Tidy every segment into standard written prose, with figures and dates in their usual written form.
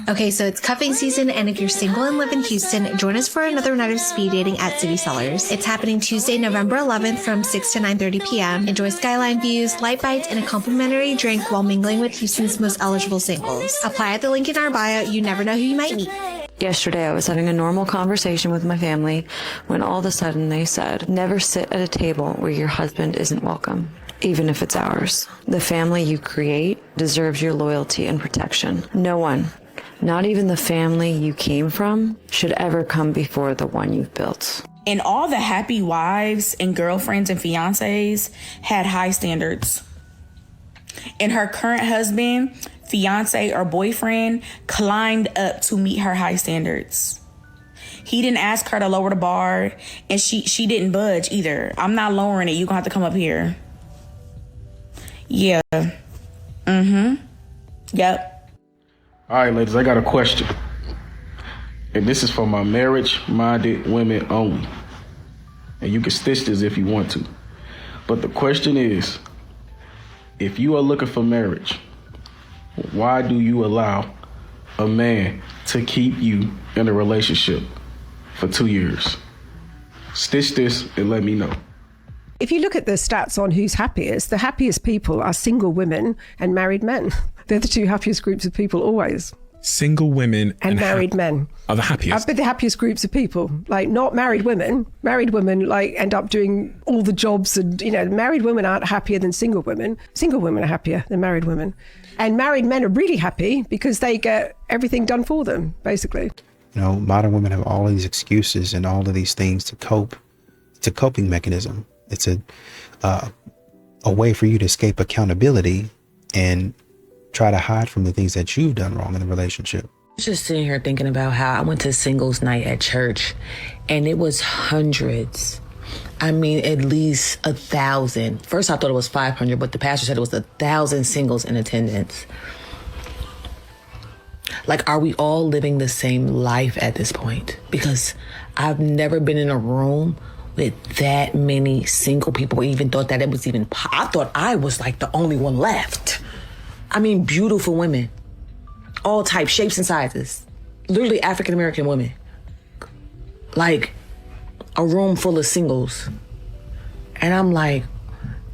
Okay, so it's cuffing season, and if you're single and live in Houston, join us for another night of speed dating at City Cellars. It's happening Tuesday, November 11th from 6 to 9:30 p.m. Enjoy skyline views, light bites, and a complimentary drink while mingling with Houston's most eligible singles. Apply at the link in our bio. You never know who you might meet. Yesterday, I was having a normal conversation with my family when all of a sudden they said, never sit at a table where your husband isn't welcome, even if it's ours. The family you create deserves your loyalty and protection. No one, not even the family you came from, should ever come before the one you've built. And all the happy wives and girlfriends and fiancés had high standards. And her current husband, fiance, or boyfriend climbed up to meet her high standards. He didn't ask her to lower the bar, and she didn't budge either. I'm not lowering it. You're gonna have to come up here. Yeah. Yep. All right, ladies, I got a question. And this is for my marriage-minded women only. And you can stitch this if you want to. But the question is, if you are looking for marriage, why do you allow a man to keep you in a relationship for 2 years? Stitch this and let me know. If you look at the stats on who's happiest, the happiest people are single women and married men. They're the two happiest groups of people always. Single women and married men are the happiest. But the happiest groups of people, like not married women. Married women like end up doing all the jobs, and married women aren't happier than single women. Single women are happier than married women. And married men are really happy because they get everything done for them, basically. Modern women have all these excuses and all of these things to cope. It's a coping mechanism. It's a way for you to escape accountability and try to hide from the things that you've done wrong in the relationship. I was just sitting here thinking about how I went to singles night at church, and it was hundreds. I mean, at least 1,000. First, I thought it was 500, but the pastor said it was 1,000 singles in attendance. Like, are we all living the same life at this point? Because I've never been in a room with that many single people, or even thought that it was even, I thought I was like the only one left. I mean, beautiful women, all types, shapes, and sizes. Literally African-American women. Like, a room full of singles. And I'm like,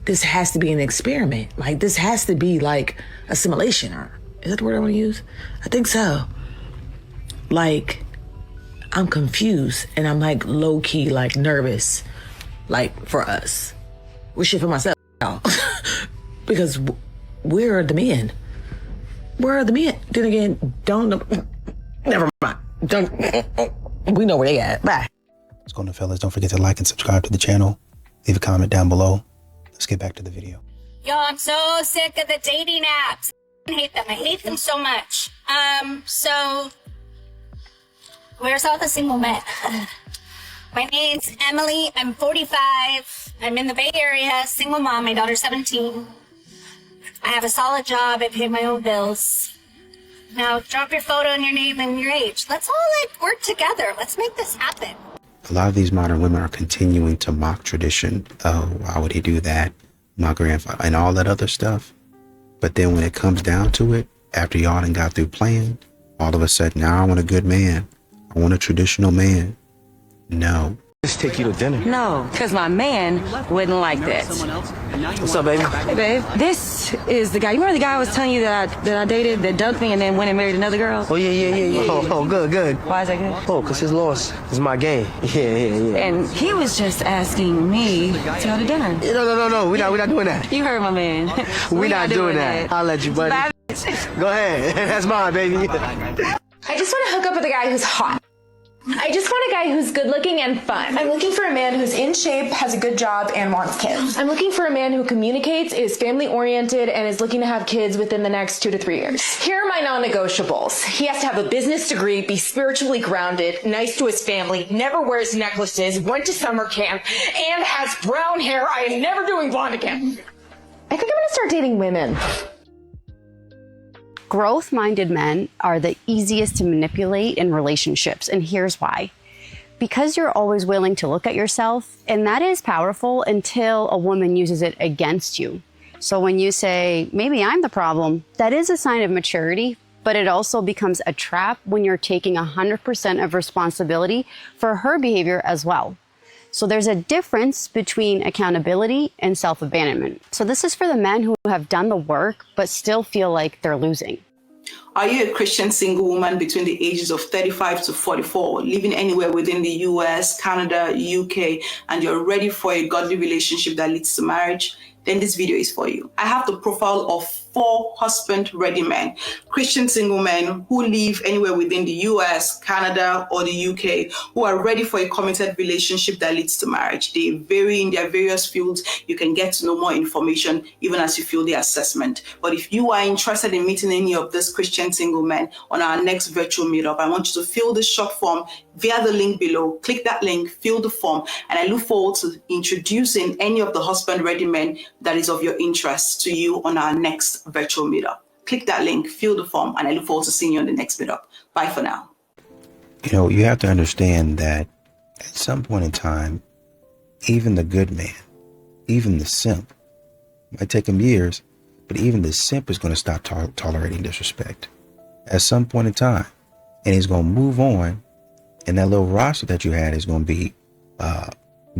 this has to be an experiment. Like, this has to be like assimilation. Or is that the word I want to use? I think so. Like, I'm confused, and I'm like low-key, like nervous, like for us. We're shit for myself. Because where are the men? Where are the men? Then again, never mind. We know where they at. Bye. What's going on, fellas? Don't forget to like and subscribe to the channel. Leave a comment down below. Let's get back to the video. Yo, I'm so sick of the dating apps. I hate them. I hate them so much. So where's all the single men? My name's Emily. I'm 45. I'm in the Bay Area, single mom. My daughter's 17. I have a solid job. I pay my own bills. Now, drop your photo and your name and your age. Let's all work together. Let's make this happen. A lot of these modern women are continuing to mock tradition. Oh, why would he do that? My grandfather and all that other stuff. But then when it comes down to it, after y'all done got through playing, all of a sudden, now I want a good man. I want a traditional man. No. Just take you to dinner. No, because my man wouldn't like that. What's up, baby? Hey, babe. This is the guy. You remember the guy I was telling you that I dated, that dumped me and then went and married another girl? Oh, yeah. Oh, good. Why is that good? Oh, because his loss is my game. Yeah. And he was just asking me to go to dinner. No. We're not doing that. You heard my man. We're not doing that. I'll let you, buddy. Bye. Go ahead. That's mine, baby. I just want to hook up with a guy who's hot. I just want a guy who's good looking and fun. I'm looking for a man who's in shape, has a good job, and wants kids. I'm looking for a man who communicates, is family oriented, and is looking to have kids within the next 2 to 3 years. Here are my non-negotiables. He has to have a business degree, be spiritually grounded, nice to his family, never wears necklaces, went to summer camp, and has brown hair. I am never doing blonde again. I think I'm gonna start dating women. Growth-minded men are the easiest to manipulate in relationships, and here's why. Because you're always willing to look at yourself, and that is powerful until a woman uses it against you. So when you say, maybe I'm the problem, that is a sign of maturity, but it also becomes a trap when you're taking 100% of responsibility for her behavior as well. So there's a difference between accountability and self-abandonment. So this is for the men who have done the work but still feel like they're losing. Are you a Christian single woman between the ages of 35 to 44, living anywhere within the US, Canada, UK, and you're ready for a godly relationship that leads to marriage? Then this video is for you. I have the profile of 4 husband-ready men, Christian single men who live anywhere within the US, Canada, or the UK, who are ready for a committed relationship that leads to marriage. They vary in their various fields. You can get to know more information even as you fill the assessment. But if you are interested in meeting any of these Christian single men on our next virtual meetup, I want you to fill this short form via the link below. Click that link, fill the form, and I look forward to introducing any of the husband-ready men that is of your interest to you on our next virtual meetup. Click that link, fill the form, and I look forward to seeing you on the next meetup. Bye for now. You know, you have to understand that at some point in time, even the good man, even the simp, might take him years, but even the simp is going to stop tolerating disrespect at some point in time. And he's going to move on, and that little roster that you had is going to be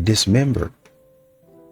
dismembered.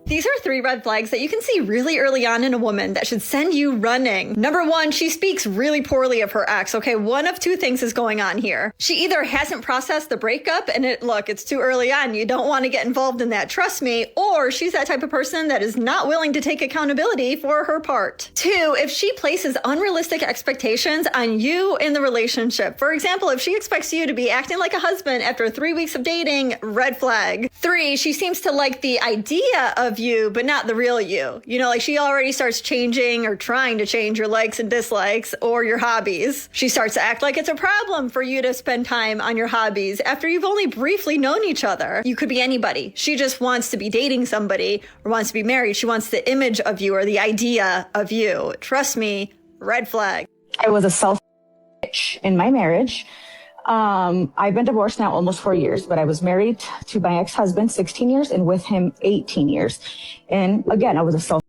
These are 3 red flags that you can see really early on in a woman that should send you running. Number 1, she speaks really poorly of her ex. Okay, one of 2 things is going on here. She either hasn't processed the breakup and it's too early on. You don't want to get involved in that, trust me. Or she's that type of person that is not willing to take accountability for her part. 2, if she places unrealistic expectations on you in the relationship. For example, if she expects you to be acting like a husband after 3 weeks of dating, red flag. 3, she seems to like the idea of you, but not the real you. You know, like she already starts changing or trying to change your likes and dislikes or your hobbies. She starts to act like it's a problem for you to spend time on your hobbies after you've only briefly known each other. You could be anybody. She just wants to be dating somebody or wants to be married. She wants the image of you or the idea of you. Trust me, red flag. I was a selfish bitch in my marriage. I've been divorced now almost 4 years, but I was married to my ex-husband 16 years and with him 18 years. And again, I was a selfish.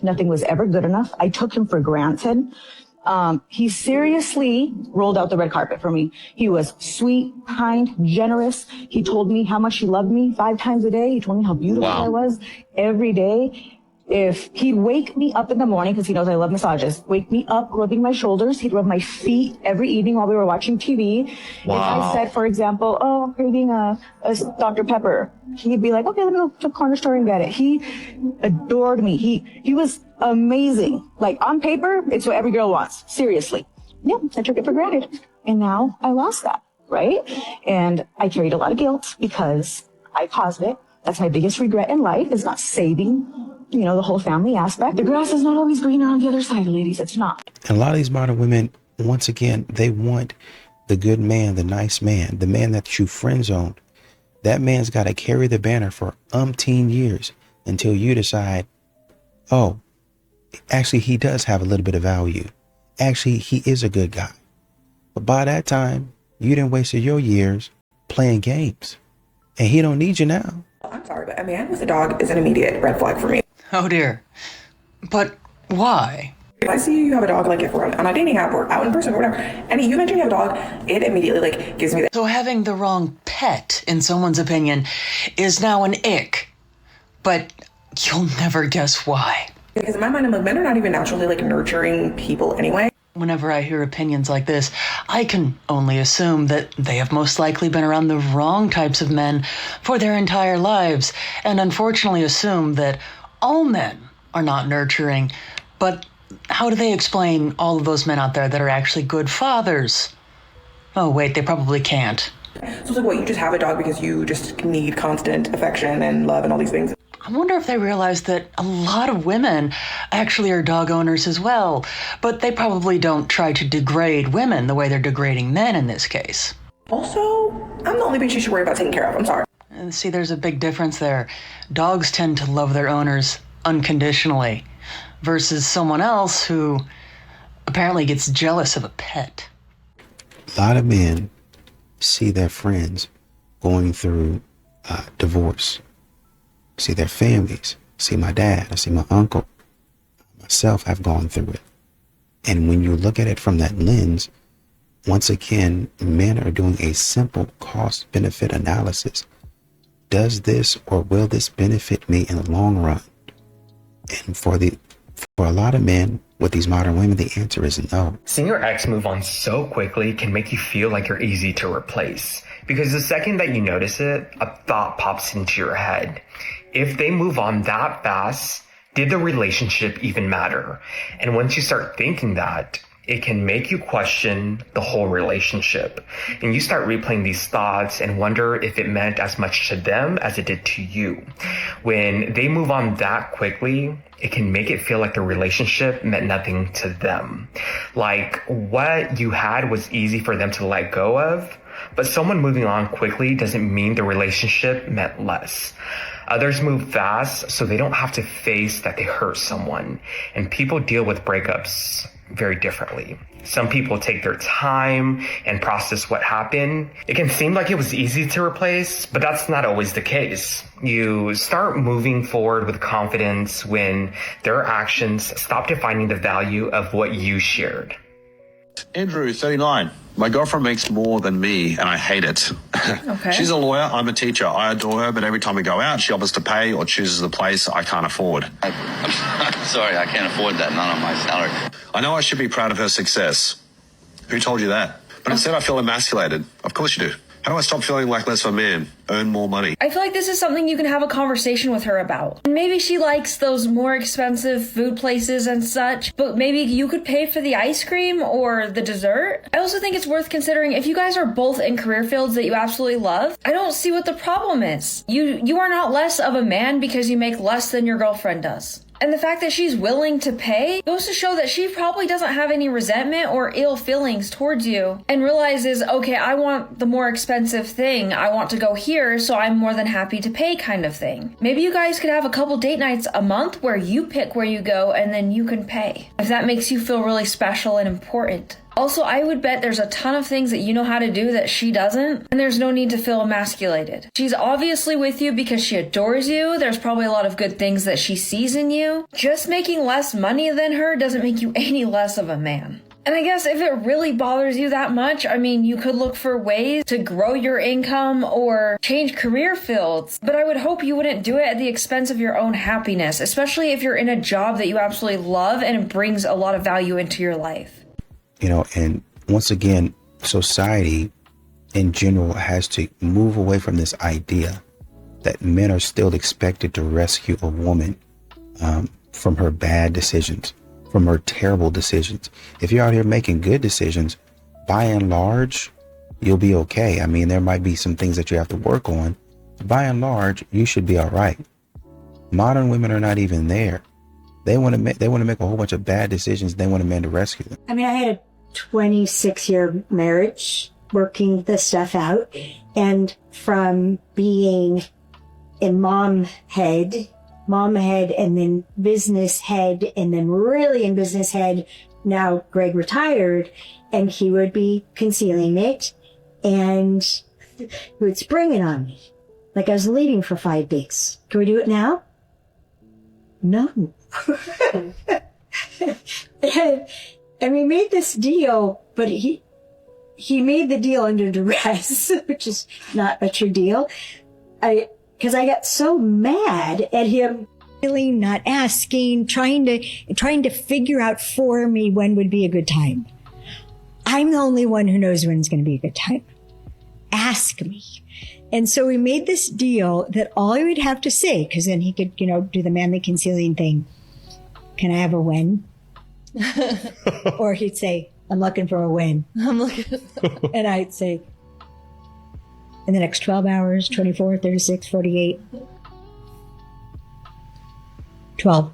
Nothing was ever good enough. I took him for granted. He seriously rolled out the red carpet for me. He was sweet, kind, generous. He told me how much he loved me 5 times a day. He told me how beautiful I was every day. If he'd wake me up in the morning, because he knows I love massages, wake me up rubbing my shoulders. He'd rub my feet every evening while we were watching TV. If I said, for example, oh, I'm craving a Dr. Pepper, he'd be like, okay, let me go to the corner store and get it. He adored me. He was amazing. Like on paper, it's what every girl wants. Seriously. Yeah, I took it for granted. And now I lost that, right? And I carried a lot of guilt because I caused it. That's my biggest regret in life, is not saving, you know, the whole family aspect. The grass is not always greener on the other side, ladies. It's not. And a lot of these modern women, once again, they want the good man, the nice man, the man that you friend zoned. That man's got to carry the banner for umpteen years until you decide, oh, actually, he does have a little bit of value. Actually, he is a good guy. But by that time, you done wasted your years playing games. And he don't need you now. I'm sorry, but a man with a dog is an immediate red flag for me. Oh dear. But why? If I see you have a dog, like if we're on a dating app or out in person or whatever, and you mention you have a dog, it immediately like gives me that. So having the wrong pet, in someone's opinion, is now an ick. But you'll never guess why. Because in my mind, I'm like, men are not even naturally like nurturing people anyway. Whenever I hear opinions like this, I can only assume that they have most likely been around the wrong types of men for their entire lives, and unfortunately assume that all men are not nurturing. But how do they explain all of those men out there that are actually good fathers? Oh, wait, they probably can't. So it's like, what, you just have a dog because you just need constant affection and love and all these things? I wonder if they realize that a lot of women actually are dog owners as well, but they probably don't try to degrade women the way they're degrading men in this case. Also, I'm the only bitch you should worry about taking care of. I'm sorry. And see, there's a big difference there. Dogs tend to love their owners unconditionally versus someone else who apparently gets jealous of a pet. A lot of men see their friends going through divorce. See their families, see my dad, I see my uncle, myself, I've gone through it. And when you look at it from that lens, once again, men are doing a simple cost benefit analysis. Does this or will this benefit me in the long run? And for a lot of men with these modern women, the answer is no. Seeing your ex move on so quickly can make you feel like you're easy to replace. Because the second that you notice it, a thought pops into your head. If they move on that fast, did the relationship even matter? And once you start thinking that, it can make you question the whole relationship. And you start replaying these thoughts and wonder if it meant as much to them as it did to you. When they move on that quickly, it can make it feel like the relationship meant nothing to them. Like what you had was easy for them to let go of, but someone moving on quickly doesn't mean the relationship meant less. Others move fast so they don't have to face that they hurt someone. And people deal with breakups very differently. Some people take their time and process what happened. It can seem like it was easy to replace, but that's not always the case. You start moving forward with confidence when their actions stop defining the value of what you shared. Andrew, 39. My girlfriend makes more than me and I hate it. Okay. She's a lawyer, I'm a teacher. I adore her, but every time we go out, she offers to pay or chooses a place I can't afford. I'm sorry, I can't afford that, not on my salary. I know I should be proud of her success. Who told you that? But instead I feel emasculated. Of course you do. How do I stop feeling like less of a man, earn more money? I feel like this is something you can have a conversation with her about. And maybe she likes those more expensive food places and such, but maybe you could pay for the ice cream or the dessert. I also think it's worth considering if you guys are both in career fields that you absolutely love, I don't see what the problem is. You are not less of a man because you make less than your girlfriend does. And the fact that she's willing to pay goes to show that she probably doesn't have any resentment or ill feelings towards you and realizes, okay, I want the more expensive thing. I want to go here, so I'm more than happy to pay kind of thing. Maybe you guys could have a couple date nights a month where you pick where you go and then you can pay. If that makes you feel really special and important. Also, I would bet there's a ton of things that you know how to do that she doesn't, and there's no need to feel emasculated. She's obviously with you because she adores you. There's probably a lot of good things that she sees in you. Just making less money than her doesn't make you any less of a man. And I guess if it really bothers you that much, I mean, you could look for ways to grow your income or change career fields. But I would hope you wouldn't do it at the expense of your own happiness, especially if you're in a job that you absolutely love and it brings a lot of value into your life. You know, and once again, society in general has to move away from this idea that men are still expected to rescue a woman from her bad decisions, from her terrible decisions. If you're out here making good decisions, by and large, you'll be okay. I mean, there might be some things that you have to work on. By and large, you should be all right. Modern women are not even there. They want to make a whole bunch of bad decisions. They want a man to rescue them. I mean, I had a 26-year marriage, working this stuff out, and from being a mom head, and then business head, and then really in business head. Now Greg retired, and he would be concealing it, and he would spring it on me, like I was leaving for 5 weeks. Can we do it now? No. And we made this deal, but he made the deal under duress, which is not a true deal. Because I got so mad at him, really not asking, trying to figure out for me when would be a good time. I'm the only one who knows when it's going to be a good time. Ask me. And so we made this deal that all he would have to say, because then he could, do the manly concealing thing. Can I have a when? Or he'd say, I'm looking for a when. And I'd say, in the next 12 hours, 24, 36, 48. 12.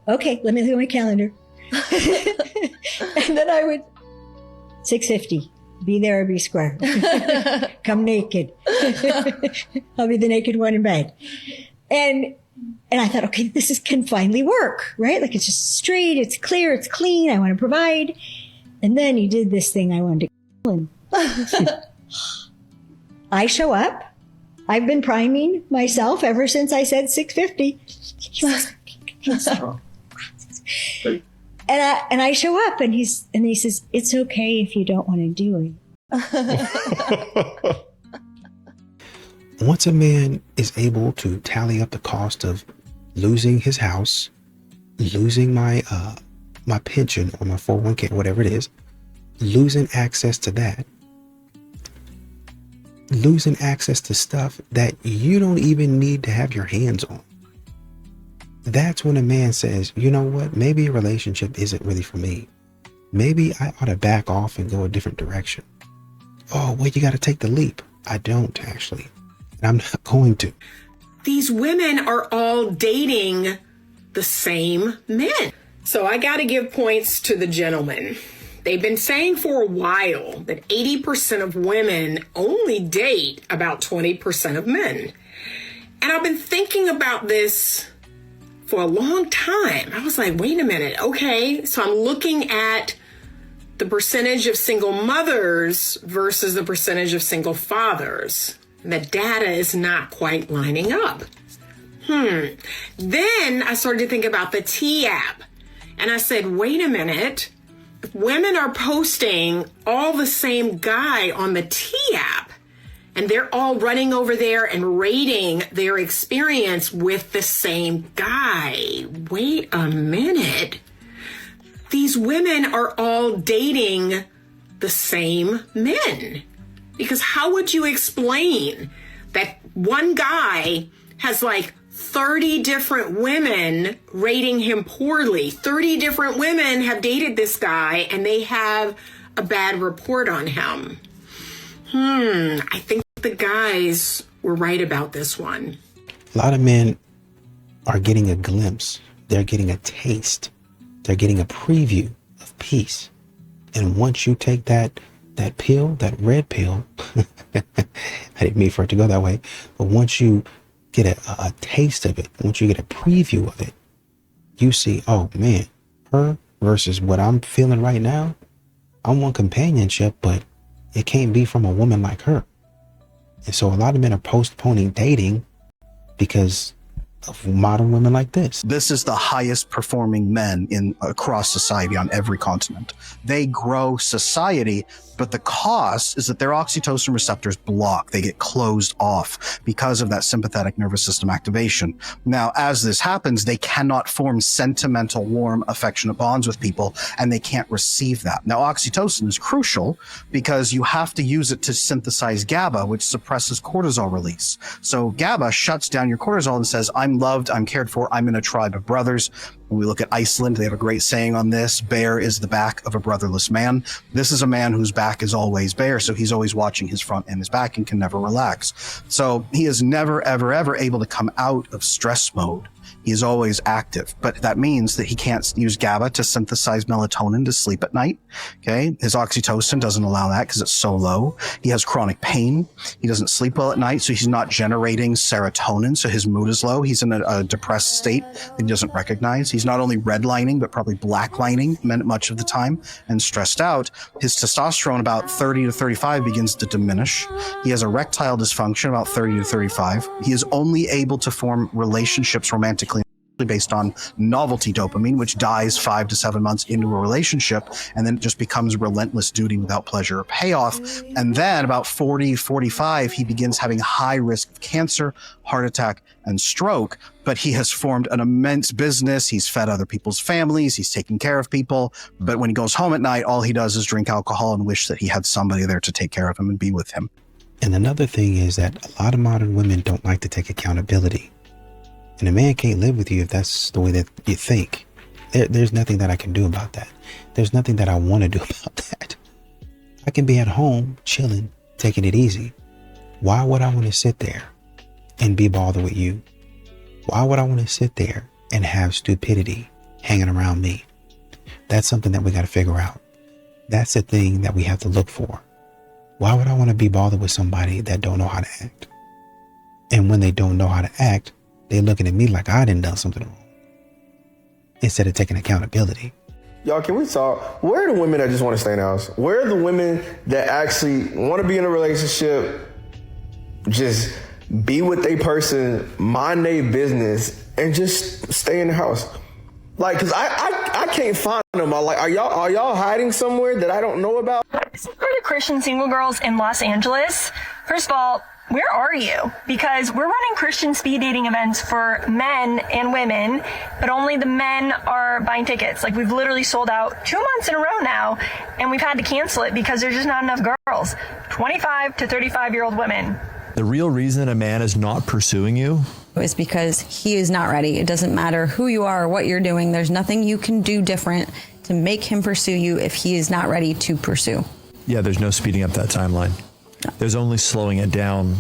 Okay, let me look at my calendar. And then I would, 6:50. Be there or be square. Come naked. I'll be the naked one in bed. And I thought, okay, this can finally work, right? Like it's just straight, it's clear, it's clean. I want to provide. And then he did this thing I wanted to kill him. I show up. I've been priming myself ever since I said 6:50. And I show up and he says, it's okay if you don't want to do it. Once a man is able to tally up the cost of losing his house, losing my pension or my 401k, whatever it is, losing access to that, losing access to stuff that you don't even need to have your hands on. That's when a man says, you know what, maybe a relationship isn't really for me. Maybe I ought to back off and go a different direction. Oh, well, you got to take the leap. I don't actually. And I'm not going to. These women are all dating the same men. So I got to give points to the gentlemen. They've been saying for a while that 80% of women only date about 20% of men. And I've been thinking about this for a long time. I was like, wait a minute. Okay, so I'm looking at the percentage of single mothers versus the percentage of single fathers. The data is not quite lining up. Then I started to think about the T app. And I said, wait a minute. If women are posting all the same guy on the T app, and they're all running over there and rating their experience with the same guy. Wait a minute. These women are all dating the same men. Because how would you explain that one guy has like 30 different women rating him poorly? 30 different women have dated this guy and they have a bad report on him. I think the guys were right about this one. A lot of men are getting a glimpse. They're getting a taste. They're getting a preview of peace. And once you take that pill, that red pill, I didn't mean for it to go that way, but once you get a taste of it, once you get a preview of it, you see, oh man, her versus what I'm feeling right now, I want companionship, but it can't be from a woman like her. And so a lot of men are postponing dating because of modern women like this. This is the highest performing men across society on every continent. They grow society, but the cost is that their oxytocin receptors block. They get closed off because of that sympathetic nervous system activation. Now, as this happens, they cannot form sentimental, warm, affectionate bonds with people, and they can't receive that. Now, oxytocin is crucial because you have to use it to synthesize GABA, which suppresses cortisol release. So GABA shuts down your cortisol and says, I'm loved, I'm cared for, I'm in a tribe of brothers. When we look at Iceland, they have a great saying on this: bare is the back of a brotherless man. This is a man whose back is always bare, so he's always watching his front and his back and can never relax. So he is never, ever, ever able to come out of stress mode. He is always active, but that means that he can't use GABA to synthesize melatonin to sleep at night. Okay. His oxytocin doesn't allow that because it's so low. He has chronic pain. He doesn't sleep well at night, so he's not generating serotonin. So his mood is low. He's in a depressed state that he doesn't recognize. He's not only redlining, but probably blacklining much of the time and stressed out. His testosterone about 30 to 35 begins to diminish. He has erectile dysfunction about 30 to 35. He is only able to form relationships romantically based on novelty dopamine, which dies 5 to 7 months into a relationship, and then it just becomes relentless duty without pleasure or payoff. And then about 40, 45, he begins having high risk of cancer, heart attack, and stroke. But he has formed an immense business. He's fed other people's families. He's taken care of people. But when he goes home at night, all he does is drink alcohol and wish that he had somebody there to take care of him and be with him. And another thing is that a lot of modern women don't like to take accountability. And a man can't live with you if that's the way that you think. There's nothing that I can do about that. There's nothing that I want to do about that. I can be at home, chilling, taking it easy. Why would I want to sit there and be bothered with you? Why would I want to sit there and have stupidity hanging around me? That's something that we got to figure out. That's the thing that we have to look for. Why would I want to be bothered with somebody that don't know how to act? And when they don't know how to act, they're looking at me like I done done something wrong instead of taking accountability. Y'all, can we talk? Where are the women that just want to stay in the house? Where are the women that actually want to be in a relationship, just be with a person, mind their business, and just stay in the house? Like, cause I can't find them. Are y'all hiding somewhere that I don't know about? For the Christian single girls in Los Angeles, first of all, where are you? Because we're running Christian speed dating events for men and women, but only the men are buying tickets. Like, we've literally sold out 2 months in a row now, and we've had to cancel it because there's just not enough girls. 25 to 35-year-old women. The real reason a man is not pursuing you is because he is not ready. It doesn't matter who you are or what you're doing. There's nothing you can do different to make him pursue you if he is not ready to pursue. Yeah, there's no speeding up that timeline. No. There's only slowing it down.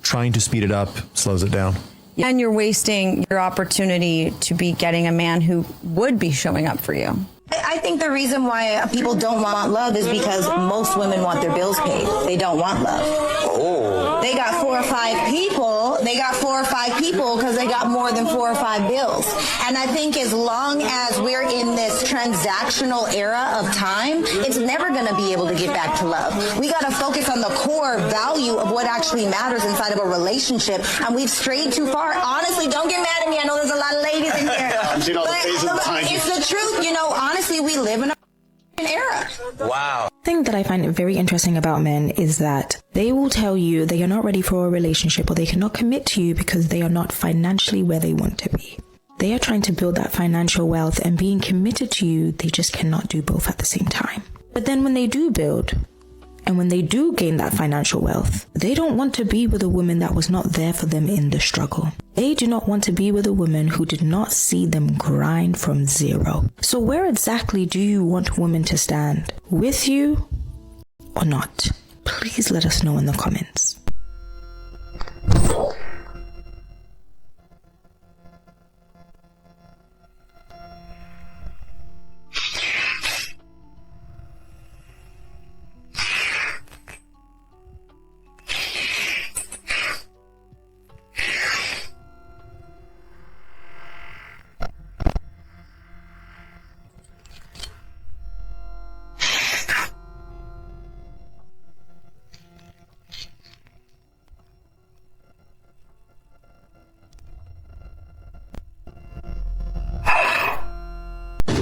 Trying to speed it up slows it down. And you're wasting your opportunity to be getting a man who would be showing up for you. I think the reason why people don't want love is because most women want their bills paid. They don't want love. Oh. They got 4 or 5 people. They got 4 or 5 people because they got more than 4 or 5 bills. And I think as long as we're in this transactional era of time, it's never going to be able to get back to love. We got to focus on the core value of what actually matters inside of a relationship. And we've strayed too far. Honestly, don't get mad at me. I know there's a lot of ladies in here. It's the truth. You know, honestly, we live in an era. Wow. The thing that I find very interesting about men is that they will tell you they are not ready for a relationship or they cannot commit to you because they are not financially where they want to be. They are trying to build that financial wealth, and being committed to you, they just cannot do both at the same time. But then when they do build, and when they do gain that financial wealth, they don't want to be with a woman that was not there for them in the struggle. They do not want to be with a woman who did not see them grind from zero. So where exactly do you want women to stand? With you or not? Please let us know in the comments.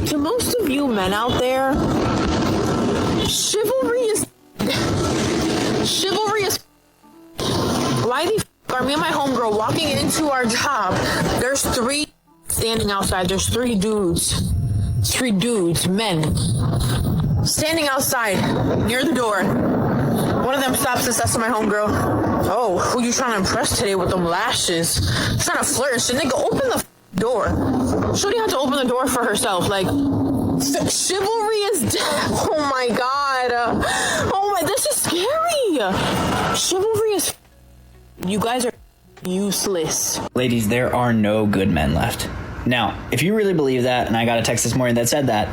To most of you men out there, chivalry is why the are me and my homegirl walking into our job. There's 3 standing outside. There's 3 dudes, men, standing outside near the door. One of them stops and says to my homegirl, "Oh, who you trying to impress today with them lashes? Trying to flirt and shit. Nigga, open the door." Shorty had to open the door for herself. Like, chivalry is dead. Oh my god. Oh my, this is scary. Chivalry is. You guys are useless. Ladies, there are no good men left. Now, if you really believe that, and I got a text this morning that said that,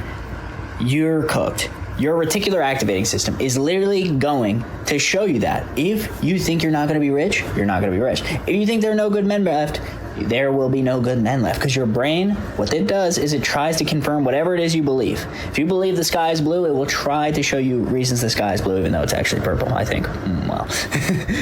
you're cooked. Your reticular activating system is literally going to show you that. If you think you're not going to be rich, you're not going to be rich. If you think there are no good men left, there will be no good men left, because your brain, what it does is it tries to confirm whatever it is you believe. If you believe the sky is blue, it will try to show you reasons the sky is blue, even though it's actually purple, I think. Well,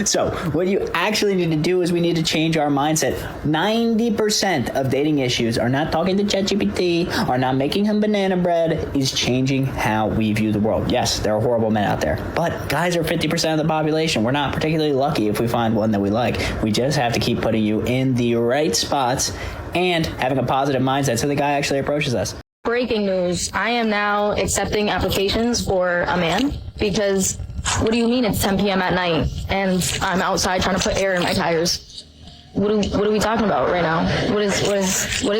so what you actually need to do is we need to change our mindset. 90% of dating issues are not talking to ChatGPT, are not making him banana bread, is changing how we view the world. Yes, there are horrible men out there, but guys are 50% of the population. We're not particularly lucky if we find one that we like. We just have to keep putting you in the right spots and having a positive mindset so the guy actually approaches us. Breaking news. I am now accepting applications for a man because what do you mean it's 10 p.m. at night and I'm outside trying to put air in my tires? What are we talking about right now? What is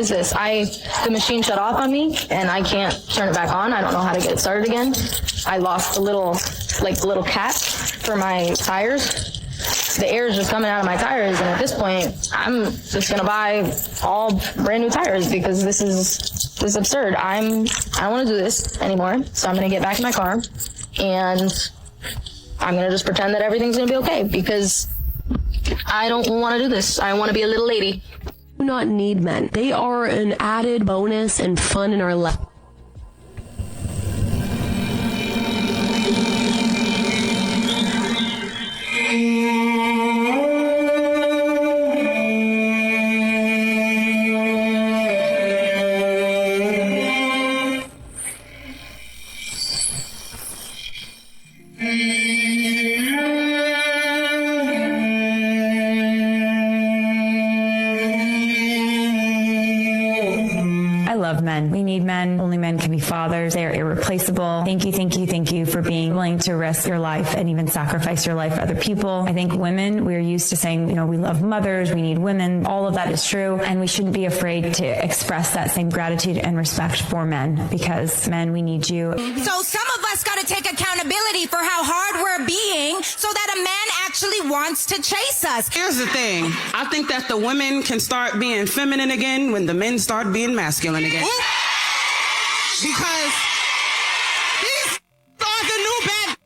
this? The machine shut off on me and I can't turn it back on. I don't know how to get it started again. I lost the little cap for my tires. The air is just coming out of my tires, and at this point, I'm just gonna buy all brand new tires because this is absurd. I don't want to do this anymore, so I'm gonna get back in my car, and I'm gonna just pretend that everything's gonna be okay because I don't want to do this. I want to be a little lady. Do not need men. They are an added bonus and fun in our life. men. We need men. Only men can be fathers. They are irreplaceable. Thank you for being willing to risk your life and even sacrifice your life for other people. I think women, we're used to saying, we love mothers, we need women. All of that is true. And we shouldn't be afraid to express that same gratitude and respect for men, because men, we need you. So some of us got to take accountability for how hard we're being so that a man actually wants to chase us. Here's the thing. I think that the women can start being feminine again when the men start being masculine again. Because these are the new bad.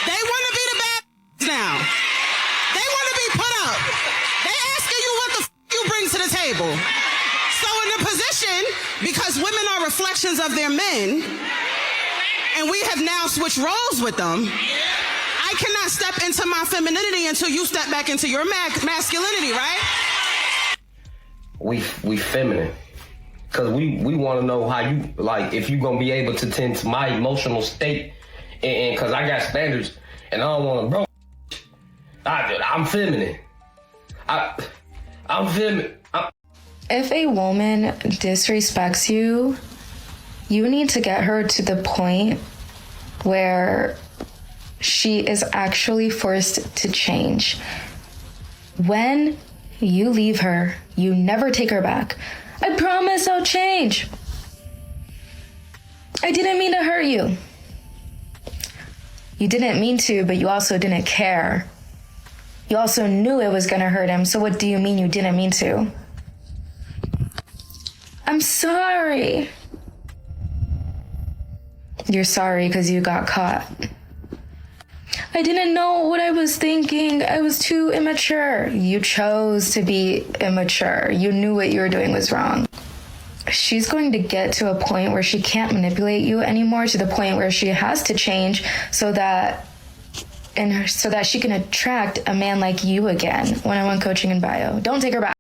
They want to be the bad now. They want to be put up. They asking you what the you bring to the table. So in the position, because women are reflections of their men, and we have now switched roles with them, I cannot step into my femininity until you step back into your masculinity, right? We feminine. Because we want to know how you, like, if you're going to be able to tend to my emotional state. And because I got standards and I don't want to, bro. I'm feminine. I'm feminine. If a woman disrespects you, you need to get her to the point where she is actually forced to change. When you leave her, you never take her back. I promise I'll change. I didn't mean to hurt you. You didn't mean to, but you also didn't care. You also knew it was gonna hurt him, so what do you mean you didn't mean to? I'm sorry. You're sorry because you got caught. I didn't know what I was thinking. I was too immature. You chose to be immature. You knew what you were doing was wrong. She's going to get to a point where she can't manipulate you anymore, to the point where she has to change so that she can attract a man like you again. One-on-one coaching in bio. Don't take her back.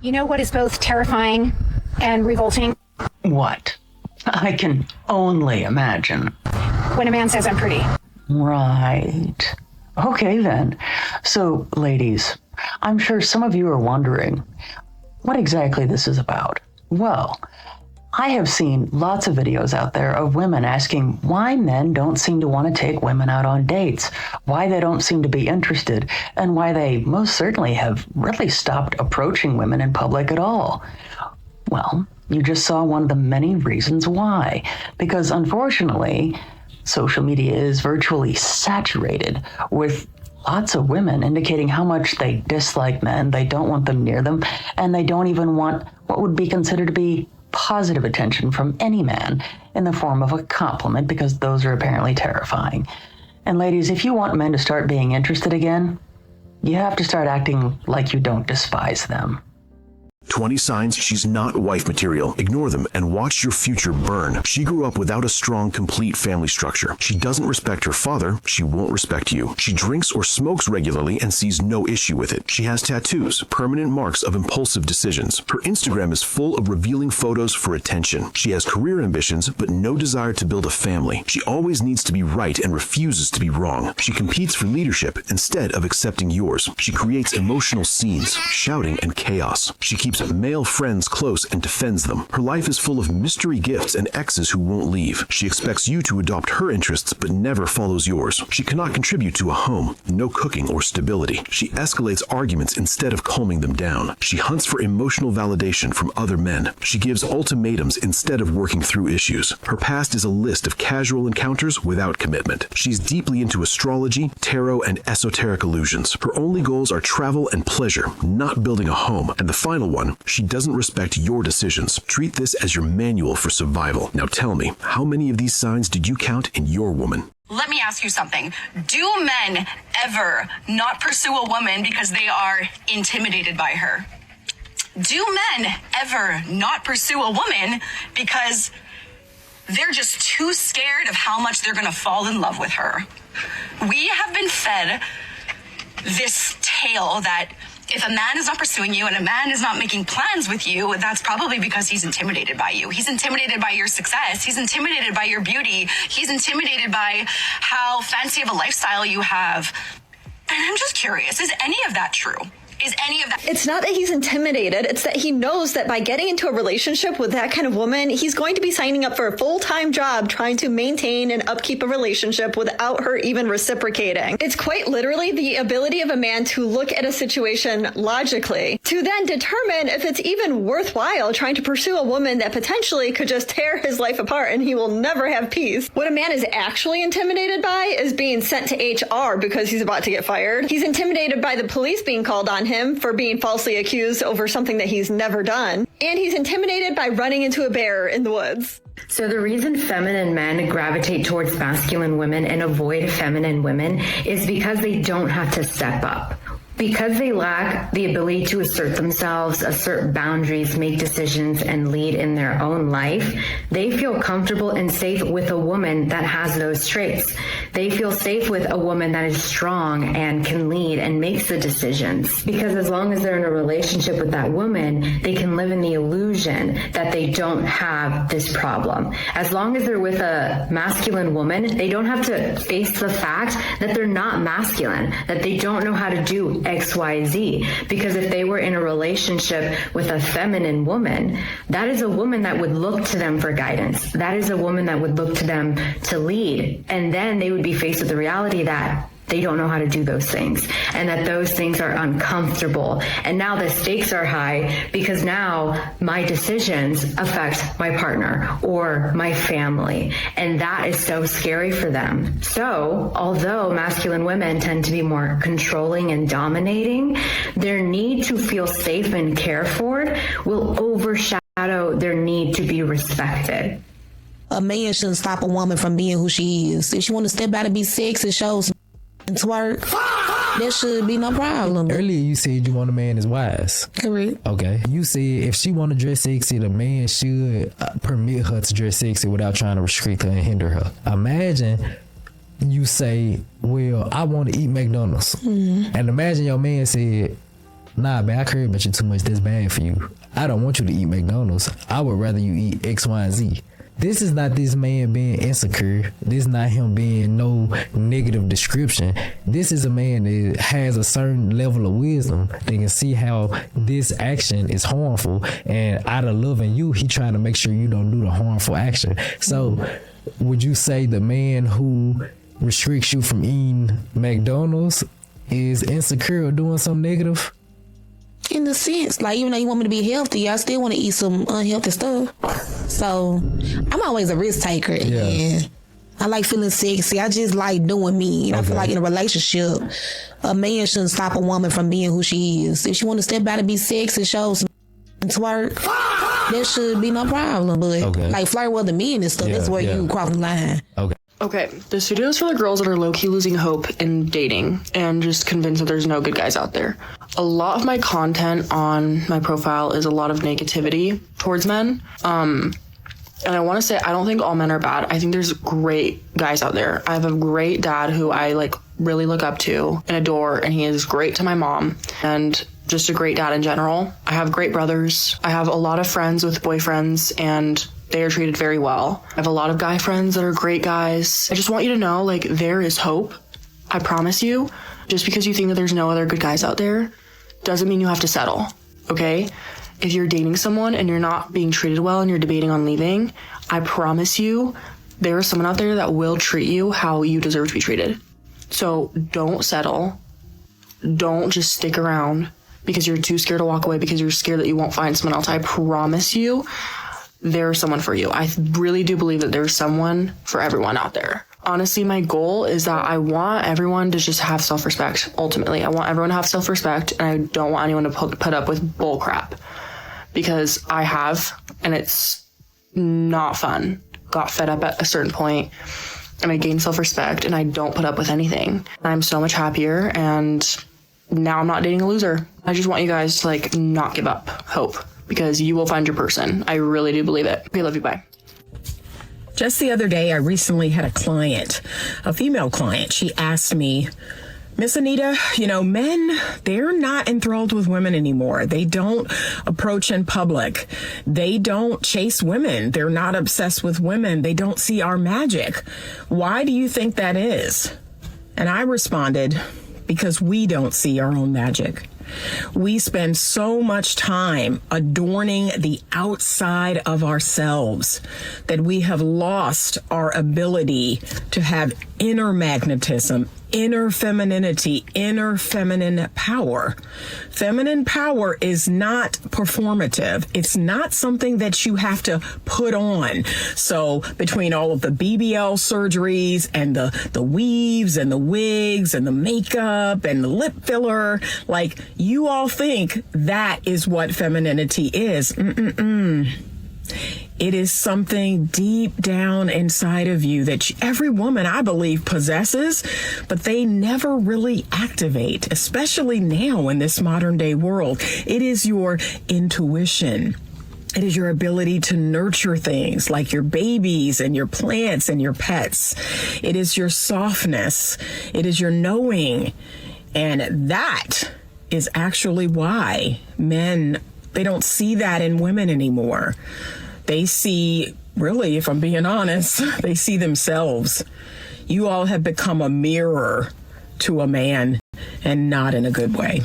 You know what is both terrifying and revolting? What? I can only imagine. When a man says I'm pretty. Right. Okay, then. So, ladies, I'm sure some of you are wondering what exactly this is about. Well, I have seen lots of videos out there of women asking why men don't seem to want to take women out on dates, why they don't seem to be interested, and why they most certainly have really stopped approaching women in public at all. Well, you just saw one of the many reasons why. Because unfortunately, social media is virtually saturated with lots of women indicating how much they dislike men, they don't want them near them, and they don't even want what would be considered to be positive attention from any man in the form of a compliment, because those are apparently terrifying. And ladies, if you want men to start being interested again, you have to start acting like you don't despise them. 20 signs she's not wife material. Ignore them and watch your future burn. She grew up without a strong, complete family structure. She doesn't respect her father. She won't respect you. She drinks or smokes regularly and sees no issue with it. She has tattoos, permanent marks of impulsive decisions. Her Instagram is full of revealing photos for attention. She has career ambitions, but no desire to build a family. She always needs to be right and refuses to be wrong. She competes for leadership instead of accepting yours. She creates emotional scenes, shouting and chaos. She keeps male friends close and defends them. Her life is full of mystery gifts and exes who won't leave. She expects you to adopt her interests but never follows yours. She cannot contribute to a home, no cooking or stability. She escalates arguments instead of calming them down. She hunts for emotional validation from other men. She gives ultimatums instead of working through issues. Her past is a list of casual encounters without commitment. She's deeply into astrology, tarot, and esoteric illusions. Her only goals are travel and pleasure, not building a home. And the final one, she doesn't respect your decisions. Treat this as your manual for survival. Now tell me, how many of these signs did you count in your woman? Let me ask you something. Do men ever not pursue a woman because they are intimidated by her? Do men ever not pursue a woman because they're just too scared of how much they're going to fall in love with her? We have been fed this tale that if a man is not pursuing you and a man is not making plans with you, that's probably because he's intimidated by you. He's intimidated by your success. He's intimidated by your beauty. He's intimidated by how fancy of a lifestyle you have. And I'm just curious, is any of that true? is any of that. It's not that he's intimidated. It's that he knows that by getting into a relationship with that kind of woman, he's going to be signing up for a full-time job trying to maintain and upkeep a relationship without her even reciprocating. It's quite literally the ability of a man to look at a situation logically, to then determine if it's even worthwhile trying to pursue a woman that potentially could just tear his life apart and he will never have peace. What a man is actually intimidated by is being sent to HR because he's about to get fired. He's intimidated by the police being called on him for being falsely accused over something that he's never done. And he's intimidated by running into a bear in the woods. So the reason feminine men gravitate towards masculine women and avoid feminine women is because they don't have to step up. Because they lack the ability to assert themselves, assert boundaries, make decisions, and lead in their own life, they feel comfortable and safe with a woman that has those traits. They feel safe with a woman that is strong and can lead and makes the decisions. Because as long as they're in a relationship with that woman, they can live in the illusion that they don't have this problem. As long as they're with a masculine woman, they don't have to face the fact that they're not masculine, that they don't know how to do XYZ. Because if they were in a relationship with a feminine woman, that is a woman that would look to them for guidance. That is a woman that would look to them to lead. And then they would be faced with the reality that they don't know how to do those things and that those things are uncomfortable. And now the stakes are high because now my decisions affect my partner or my family. And that is so scary for them. So although masculine women tend to be more controlling and dominating, their need to feel safe and cared for will overshadow their need to be respected. A man shouldn't stop a woman from being who she is. If she want to step out and be sexy, show some and twerk, there should be no problem. Earlier you said you want a man that's wise. Correct. Okay. You said if she want to dress sexy, the man should permit her to dress sexy without trying to restrict her and hinder her. Imagine you say, well, I want to eat McDonald's. Mm-hmm. And imagine your man said, nah, man, I care about you too much. That's bad for you. I don't want you to eat McDonald's. I would rather you eat X, Y, and Z. This is not this man being insecure. This is not him being no negative description. This is a man that has a certain level of wisdom. They can see how this action is harmful, and out of loving you, he trying to make sure you don't do the harmful action. So would you say the man who restricts you from eating McDonald's is insecure or doing something negative? In the sense, like, even though you want me to be healthy, I still want to eat some unhealthy stuff. So I'm always a risk taker. Yeah. And I like feeling sexy. I just like doing me. And I feel like in a relationship, a man shouldn't stop a woman from being who she is. If she want to step out and be sexy, show some and twerk, there should be no problem. But like flirt with the men and stuff, that's where you cross the line. Okay, this video is for the girls that are low-key losing hope in dating and just convinced that there's no good guys out there. A lot of my content on my profile is a lot of negativity towards men. And I want to say, I don't think all men are bad. I think there's great guys out there. I have a great dad who I like really look up to and adore, and he is great to my mom and just a great dad in general. I have great brothers. I have a lot of friends with boyfriends, and they are treated very well. I have a lot of guy friends that are great guys. I just want you to know, like, there is hope. I promise you. Just because you think that there's no other good guys out there doesn't mean you have to settle, okay? If you're dating someone and you're not being treated well and you're debating on leaving, I promise you there is someone out there that will treat you how you deserve to be treated. So don't settle. Don't just stick around because you're too scared to walk away because you're scared that you won't find someone else. I promise you there's someone for you. I really do believe that there's someone for everyone out there. Honestly, my goal is that I want everyone to just have self-respect. Ultimately, I want everyone to have self-respect, and I don't want anyone to put up with bull crap, because I have, and it's not fun. Got fed up at a certain point, and I gained self-respect, and I don't put up with anything. I'm so much happier, and now I'm not dating a loser. I just want you guys to like not give up hope, because you will find your person. I really do believe it. Okay, love you, bye. Just the other day, I recently had a client, a female client. She asked me, Miss Anita, you know, men, they're not enthralled with women anymore. They don't approach in public. They don't chase women. They're not obsessed with women. They don't see our magic. Why do you think that is? And I responded, because we don't see our own magic. We spend so much time adorning the outside of ourselves that we have lost our ability to have inner magnetism, inner femininity, inner feminine power. Feminine power is not performative. It's not something that you have to put on. So between all of the BBL surgeries and the weaves and the wigs and the makeup and the lip filler, like, you all think that is what femininity is. It is something deep down inside of you that every woman, I believe, possesses, but they never really activate, especially now in this modern day world. It is your intuition. It is your ability to nurture things like your babies and your plants and your pets. It is your softness. It is your knowing. And that is actually why men, they don't see that in women anymore. They see, really, if I'm being honest, they see themselves. You all have become a mirror to a man, and not in a good way.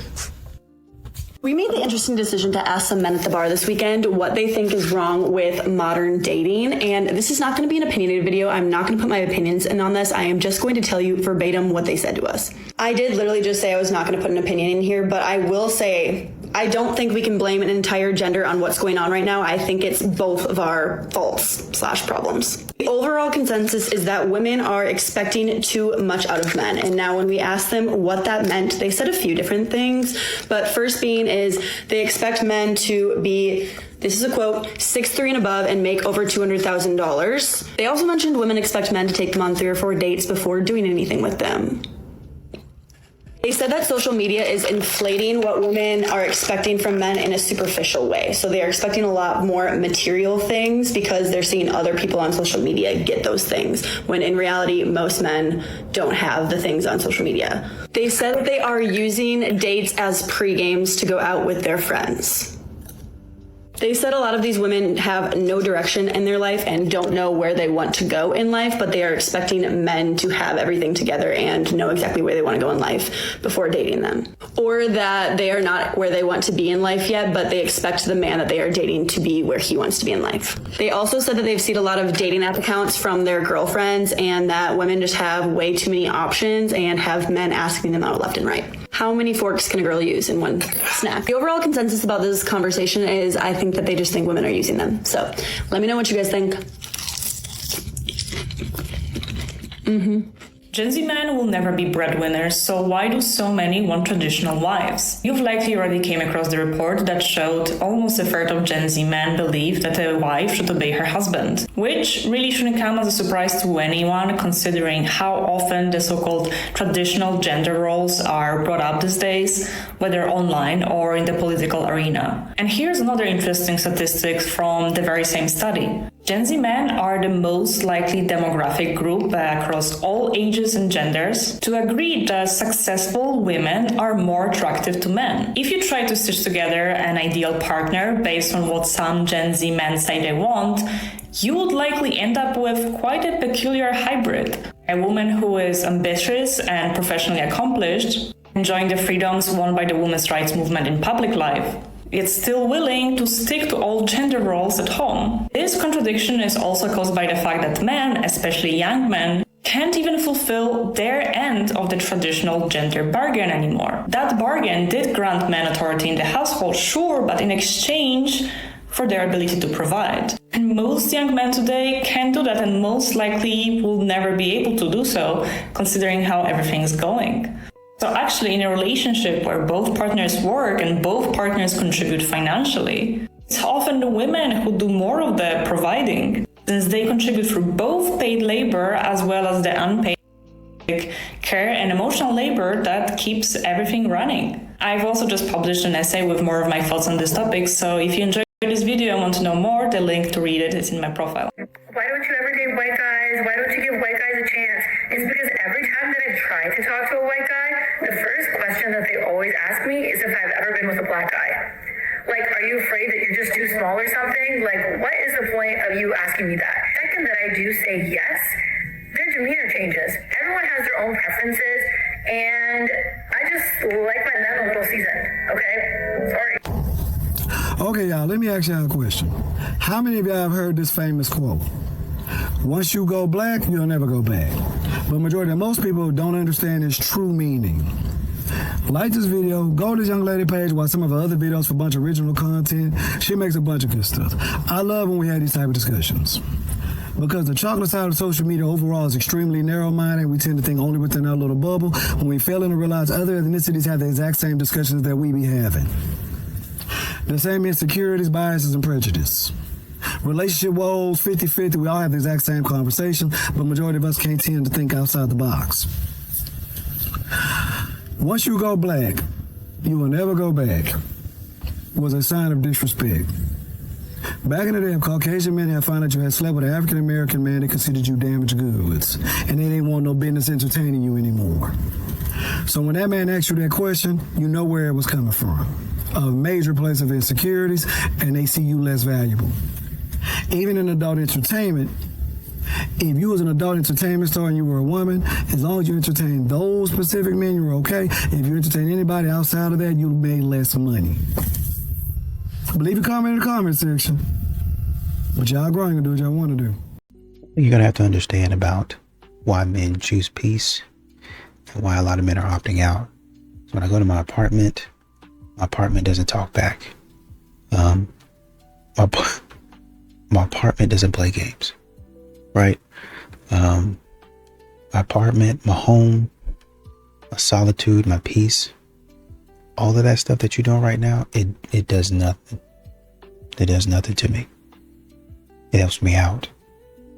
We made the interesting decision to ask some men at the bar this weekend what they think is wrong with modern dating. And this is not going to be an opinionated video. I'm not going to put my opinions in on this. I am just going to tell you verbatim what they said to us. I did literally just say I was not going to put an opinion in here, but I will say I don't think we can blame an entire gender on what's going on right now. I think it's both of our faults/problems. The overall consensus is that women are expecting too much out of men. And now when we asked them what that meant, they said a few different things. But first being is they expect men to be, this is a quote, 6'3" and above and make over $200,000. They also mentioned women expect men to take them on 3 or 4 dates before doing anything with them. They said that social media is inflating what women are expecting from men in a superficial way. So they are expecting a lot more material things because they're seeing other people on social media get those things, when in reality, most men don't have the things on social media. They said that they are using dates as pre-games to go out with their friends. They said a lot of these women have no direction in their life and don't know where they want to go in life, but they are expecting men to have everything together and know exactly where they want to go in life before dating them. Or that they are not where they want to be in life yet, but they expect the man that they are dating to be where he wants to be in life. They also said that they've seen a lot of dating app accounts from their girlfriends and that women just have way too many options and have men asking them out left and right. How many forks can a girl use in one snack? The overall consensus about this conversation is I think that they just think women are using them. So let me know what you guys think. Gen Z men will never be breadwinners, so why do so many want traditional wives? You've likely already came across the report that showed almost a third of Gen Z men believe that a wife should obey her husband, which really shouldn't come as a surprise to anyone considering how often the so-called traditional gender roles are brought up these days, whether online or in the political arena. And here's another interesting statistic from the very same study. Gen Z men are the most likely demographic group across all ages and genders to agree that successful women are more attractive to men. If you try to stitch together an ideal partner based on what some Gen Z men say they want, you would likely end up with quite a peculiar hybrid. A woman who is ambitious and professionally accomplished, enjoying the freedoms won by the women's rights movement in public life, yet still willing to stick to all gender roles at home. This contradiction is also caused by the fact that men, especially young men, can't even fulfill their end of the traditional gender bargain anymore. That bargain did grant men authority in the household, sure, but in exchange for their ability to provide. And most young men today can't do that and most likely will never be able to do so, considering how everything's going. So actually, in a relationship where both partners work and both partners contribute financially, it's often the women who do more of the providing, since they contribute through both paid labor as well as the unpaid care and emotional labor that keeps everything running. I've also just published an essay with more of my thoughts on this topic, so if you enjoyed this video and want to know more, the link to read it is in my profile. Why don't you ever date white guys? Why don't you give white guys a chance? It's because every time that I've tried to talk to a white guy, the first question that they always ask me is if I've ever been with a black guy. Like, are you afraid that you're just too small or something? Like, what is the point of you asking me that? The second that I do say yes, their demeanor changes. Everyone has their own preferences, and I just like my men a little seasoned, Okay, y'all, let me ask y'all a question. How many of y'all have heard this famous quote? Once you go black, you'll never go back. But majority of most people don't understand its true meaning. Like this video, go to this young lady page, watch some of her other videos for a bunch of original content. She makes a bunch of good stuff. I love when we have these type of discussions. Because the chocolate side of social media overall is extremely narrow-minded. We tend to think only within our little bubble. When we fail to realize other ethnicities have the exact same discussions that we be having. The same insecurities, biases, and prejudice. Relationship woes, 50-50, we all have the exact same conversation, but majority of us can't tend to think outside the box. Once you go black, you will never go back, was a sign of disrespect. Back in the day, if Caucasian men had found out you had slept with an African-American man, they considered you damaged goods, and they didn't want no business entertaining you anymore. So when that man asked you that question, you know where it was coming from. A major place of insecurities, and they see you less valuable. Even in adult entertainment, if you was an adult entertainment star and you were a woman, as long as you entertained those specific men, you were okay. If you entertain anybody outside of that, you made less money. But leave a comment in the comment section. But y'all growing to do what y'all want to do. You're going to have to understand about why men choose peace and why a lot of men are opting out. So when I go to my apartment doesn't talk back. My apartment doesn't play games. Right? My apartment, my home, my solitude, my peace, all of that stuff that you're doing right now, it does nothing. It does nothing to me. It helps me out.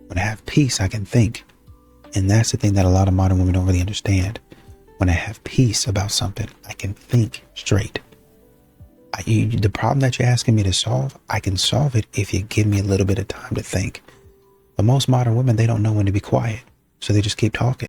When I have peace, I can think. And that's the thing that a lot of modern women don't really understand. When I have peace about something, I can think straight. The problem that you're asking me to solve, I can solve it if you give me a little bit of time to think. But most modern women, they don't know when to be quiet. So they just keep talking.